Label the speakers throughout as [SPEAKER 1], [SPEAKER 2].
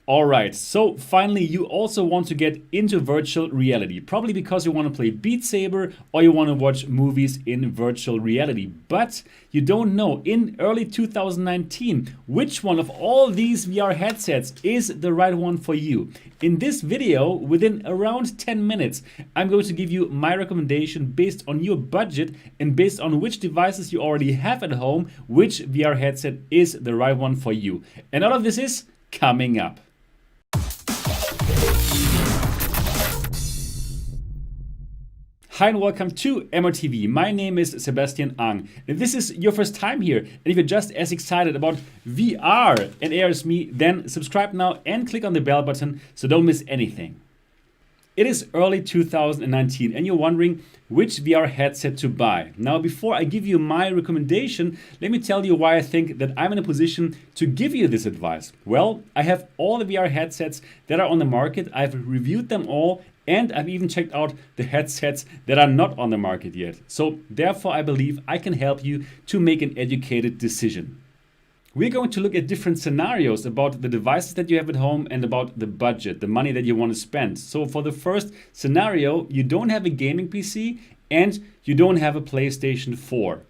[SPEAKER 1] Alright, so finally you also want to get into virtual reality. Probably because you want to play Beat Saber or you want to watch movies in virtual reality. But you don't know in early 2019 which one of all these VR headsets is the right one for you. In this video, within around 10 minutes, I'm going to give you my recommendation based on your budget and based on which devices you already have at home, which VR headset is the right one for you. And all of this is coming up. Hi and welcome to MRTV. My name is Sebastian Ang. If this is your first time here, and if you're just as excited about VR and AR as me, then subscribe now and click on the bell button so don't miss anything. It is early 2019 and you're wondering which VR headset to buy. Now, before I give you my recommendation, let me tell you why I think that I'm in a position to give you this advice. Well, I have all the VR headsets that are on the market. I've reviewed them all. And I've even checked out the headsets that are not on the market yet. So therefore, I believe I can help you to make an educated decision. We're going to look at different scenarios about the devices that you have at home and about the budget, the money that you want to spend. So for the first scenario, you don't have a gaming PC and you don't have a PlayStation 4.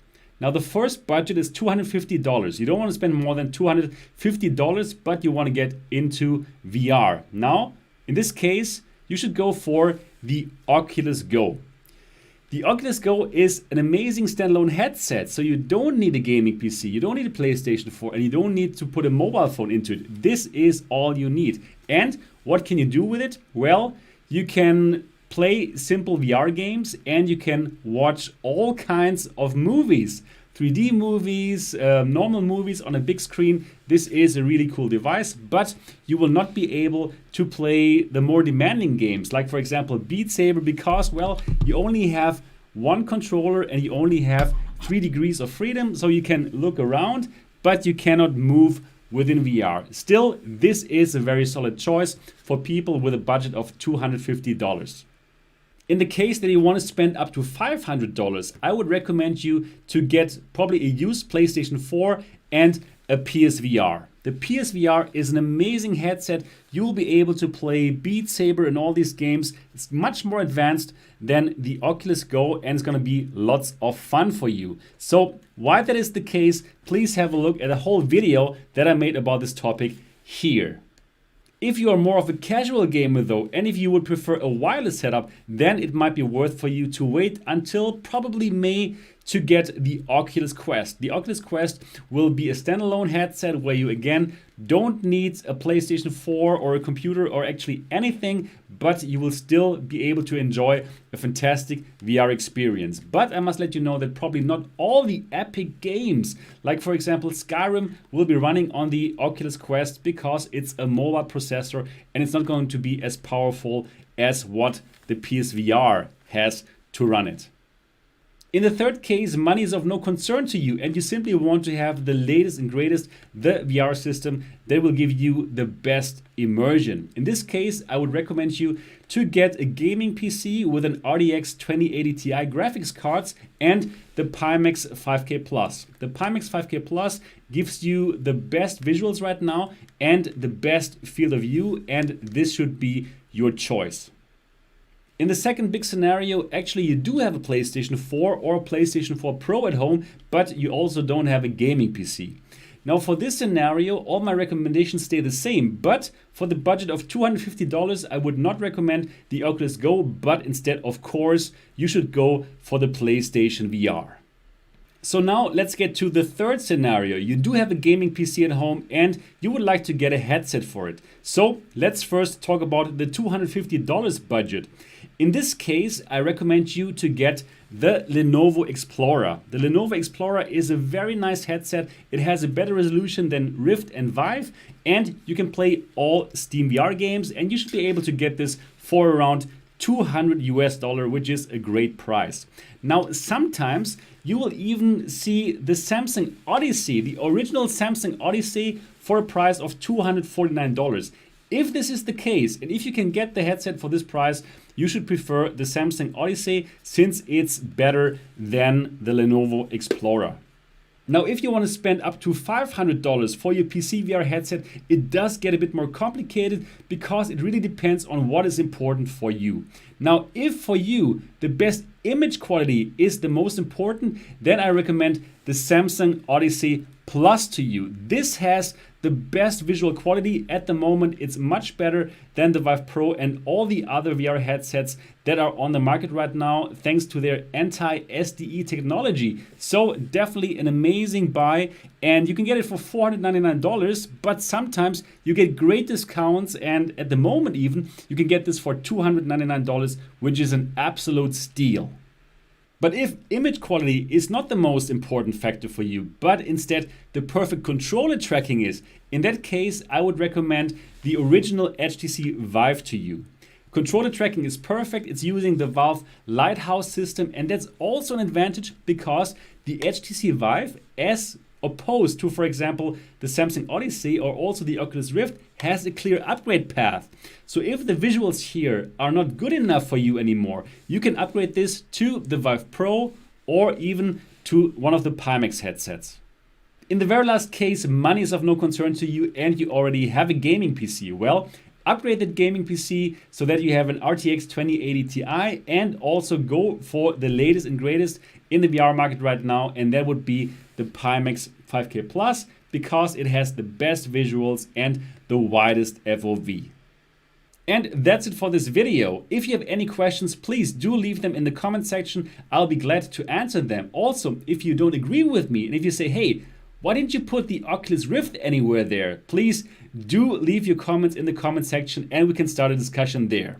[SPEAKER 1] Now the first budget is $250. You don't want to spend more than $250, but you want to get into VR. Now, in this case, you should go for the Oculus Go. The Oculus Go is an amazing standalone headset, so you don't need a gaming PC, you don't need a PlayStation 4, and you don't need to put a mobile phone into it. This is all you need. And what can you do with it? Well, you can play simple VR games and you can watch all kinds of movies. 3D movies, normal movies on a big screen. This is a really cool device, but you will not be able to play the more demanding games, like for example Beat Saber, because, well, you only have one controller and you only have 3 degrees of freedom, so you can look around, but you cannot move within VR. Still, this is a very solid choice for people with a budget of $250. In the case that you want to spend up to $500, I would recommend you to get probably a used PlayStation 4 and a PSVR. The PSVR is an amazing headset. You will be able to play Beat Saber and all these games. It's much more advanced than the Oculus Go and it's going to be lots of fun for you. So why that is the case, please have a look at a whole video that I made about this topic here. If you are more of a casual gamer though, and if you would prefer a wireless setup, then it might be worth for you to wait until probably May to get the Oculus Quest. The Oculus Quest will be a standalone headset where you again don't need a PlayStation 4 or a computer or actually anything, but you will still be able to enjoy a fantastic VR experience. But I must let you know that probably not all the epic games, like for example Skyrim, will be running on the Oculus Quest because it's a mobile processor and it's not going to be as powerful as what the PSVR has to run it. In the third case, money is of no concern to you and you simply want to have the latest and greatest, the VR system that will give you the best immersion. In this case, I would recommend you to get a gaming PC with an RTX 2080 Ti graphics cards and the Pimax 5K Plus. The Pimax 5K Plus gives you the best visuals right now and the best field of view, and this should be your choice. In the second big scenario, actually you do have a PlayStation 4 or a PlayStation 4 Pro at home, but you also don't have a gaming PC. Now for this scenario, all my recommendations stay the same, but for the budget of $250, I would not recommend the Oculus Go, but instead, of course, you should go for the PlayStation VR. So now let's get to the third scenario. You do have a gaming PC at home and you would like to get a headset for it. So let's first talk about the $250 budget. In this case, I recommend you to get the Lenovo Explorer. The Lenovo Explorer is a very nice headset. It has a better resolution than Rift and Vive, and you can play all Steam VR games, and you should be able to get this for around $200, which is a great price. Now, sometimes you will even see the Samsung Odyssey, the original Samsung Odyssey, for a price of $249. If this is the case, and if you can get the headset for this price, you should prefer the Samsung Odyssey since it's better than the Lenovo Explorer. Now, if you want to spend up to $500 for your PC VR headset, it does get a bit more complicated because it really depends on what is important for you. Now, if for you the best image quality is the most important, then I recommend the Samsung Odyssey Plus to you. This has the best visual quality at the moment. It's much better than the Vive Pro and all the other VR headsets that are on the market right now, thanks to their anti-SDE technology. So definitely an amazing buy, and you can get it for $499, but sometimes you get great discounts, and at the moment even you can get this for $299, which is an absolute steal. But if image quality is not the most important factor for you, but instead the perfect controller tracking is, in that case I would recommend the original HTC Vive to you. Controller tracking is perfect. It's using the Valve Lighthouse system, and that's also an advantage because the HTC Vive, as opposed to, for example, the Samsung Odyssey or also the Oculus Rift, has a clear upgrade path. So if the visuals here are not good enough for you anymore, you can upgrade this to the Vive Pro or even to one of the Pimax headsets. In the very last case, money is of no concern to you and you already have a gaming PC. Well, upgrade that gaming PC so that you have an RTX 2080 Ti and also go for the latest and greatest in the VR market right now, and that would be the Pimax 5K Plus because it has the best visuals and the widest FOV. And that's it for this video. If you have any questions, please do leave them in the comment section. I'll be glad to answer them. Also, if you don't agree with me and if you say, hey, why didn't you put the Oculus Rift anywhere there? Please do leave your comments in the comment section and we can start a discussion there.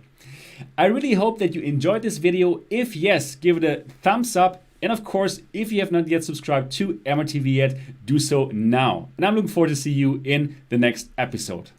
[SPEAKER 1] I really hope that you enjoyed this video. If yes, give it a thumbs up. And of course, if you have not yet subscribed to MRTV yet, do so now. And I'm looking forward to see you in the next episode.